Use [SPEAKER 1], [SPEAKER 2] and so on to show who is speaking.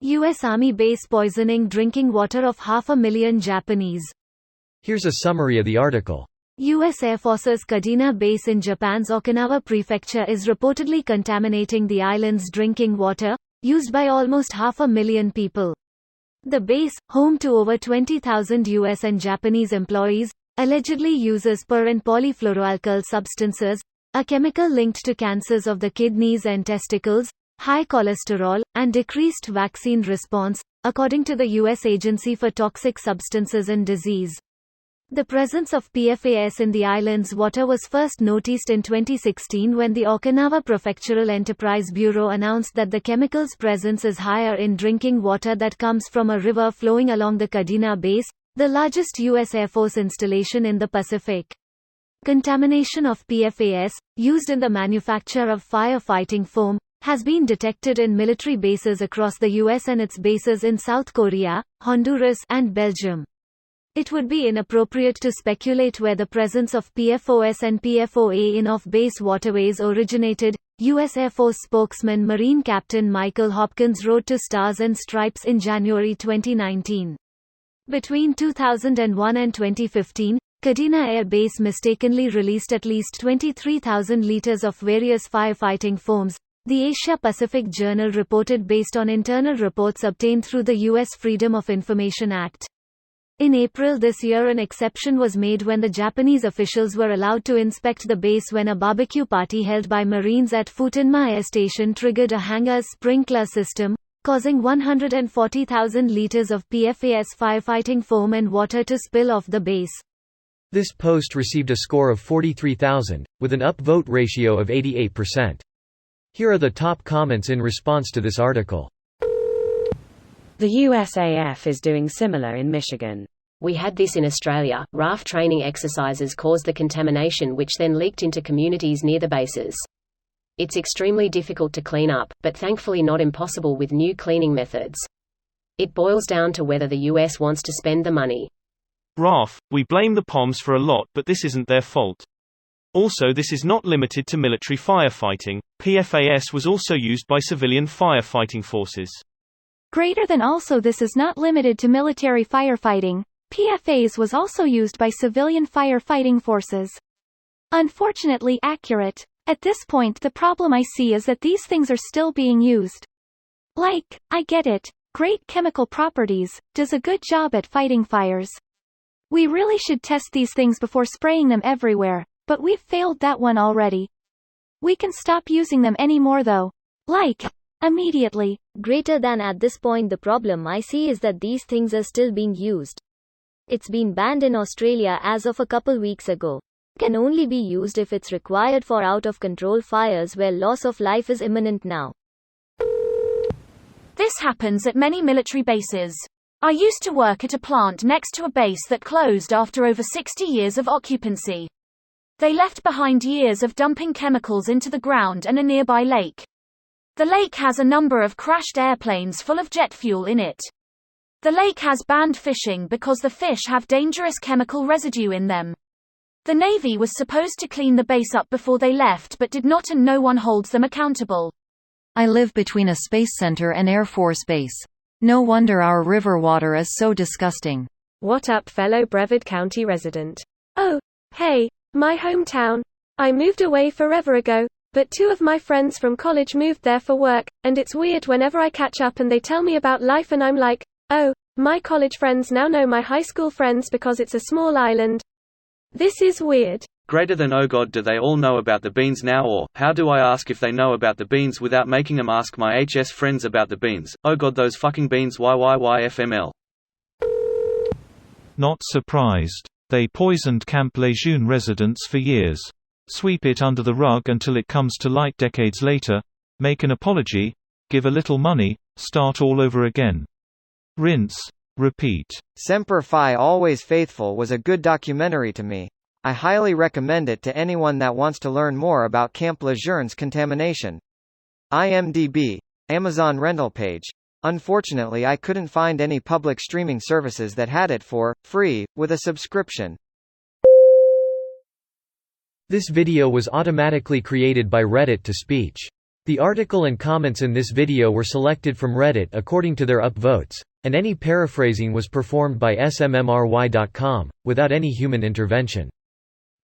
[SPEAKER 1] U.S. Army base poisoning drinking water of 500,000 Japanese.
[SPEAKER 2] Here's a summary of the article.
[SPEAKER 1] U.S. Air Force's Kadena base in Japan's Okinawa prefecture is reportedly contaminating the island's drinking water, used by almost 500,000 people. The base, home to over 20,000 U.S. and Japanese employees, allegedly uses per and polyfluoroalkyl substances, a chemical linked to cancers of the kidneys and testicles, high cholesterol, and decreased vaccine response, according to the U.S. Agency for Toxic Substances and Disease. The presence of PFAS in the island's water was first noticed in 2016 when the Okinawa Prefectural Enterprise Bureau announced that the chemical's presence is higher in drinking water that comes from a river flowing along the Kadena base, the largest U.S. Air Force installation in the Pacific. Contamination of PFAS, used in the manufacture of firefighting foam, has been detected in military bases across the U.S. and its bases in South Korea, Honduras, and Belgium. It would be inappropriate to speculate where the presence of PFOS and PFOA in off-base waterways originated, U.S. Air Force spokesman Marine Captain Michael Hopkins wrote to Stars and Stripes in January 2019. Between 2001 and 2015, Kadena Air Base mistakenly released at least 23,000 liters of various firefighting foams, the Asia-Pacific Journal reported based on internal reports obtained through the U.S. Freedom of Information Act. In April this year, an exception was made when the Japanese officials were allowed to inspect the base when a barbecue party held by Marines at Futenma Air Station triggered a hangar's sprinkler system, causing 140,000 liters of PFAS firefighting foam and water to spill off the base.
[SPEAKER 2] This post received a score of 43,000, with an upvote ratio of 88%. Here are the top comments in response to this article.
[SPEAKER 3] The USAF is doing similar in Michigan.
[SPEAKER 4] We had this in Australia. RAF training exercises caused the contamination which then leaked into communities near the bases. It's extremely difficult to clean up, but thankfully not impossible with new cleaning methods. It boils down to whether the US wants to spend the money.
[SPEAKER 5] RAF, we blame the POMs for a lot, but this isn't their fault. Also, this is not limited to military firefighting. PFAS was also used by civilian firefighting forces.
[SPEAKER 6] Greater than also, this is not limited to military firefighting. PFAS was also used by civilian firefighting forces. Unfortunately accurate. At this point, the problem I see is that these things are still being used. Like, I get it, great chemical properties, does a good job at fighting fires. We really should test these things before spraying them everywhere, but we've failed that one already. We can stop using them anymore though. Like, immediately.
[SPEAKER 1] Greater than at this point, the problem I see is that these things are still being used. It's been banned in Australia as of a couple weeks ago. Can only be used if it's required for out-of-control fires where loss of life is imminent now.
[SPEAKER 7] This happens at many military bases. I used to work at a plant next to a base that closed after over 60 years of occupancy. They left behind years of dumping chemicals into the ground and a nearby lake. The lake has a number of crashed airplanes full of jet fuel in it. The lake has banned fishing because the fish have dangerous chemical residue in them. The Navy was supposed to clean the base up before they left but did not, and no one holds them accountable.
[SPEAKER 8] I live between a space center and Air Force Base. No wonder our river water is so disgusting.
[SPEAKER 3] What up, fellow Brevard County resident? Oh, hey, my hometown. I moved away forever ago. But two of my friends from college moved there for work, and it's weird whenever I catch up and they tell me about life and I'm like, oh, my college friends now know my high school friends because it's a small island. This is weird.
[SPEAKER 9] Greater than oh god, do they all know about the beans now, or how do I ask if they know about the beans without making them ask my HS friends about the beans? Oh god, those fucking beans, YYYFML.
[SPEAKER 5] Not surprised. They poisoned Camp Lejeune residents for years. Sweep it under the rug until it comes to light decades later, make an apology, give a little money, start all over again. Rinse, repeat.
[SPEAKER 10] Semper Fi Always Faithful was a good documentary to me. I highly recommend it to anyone that wants to learn more about Camp Lejeune's contamination. IMDb, Amazon rental page. Unfortunately, I couldn't find any public streaming services that had it for free, with a subscription.
[SPEAKER 2] This video was automatically created by Reddit to speech. The article and comments in this video were selected from Reddit according to their upvotes, and any paraphrasing was performed by smmry.com, without any human intervention.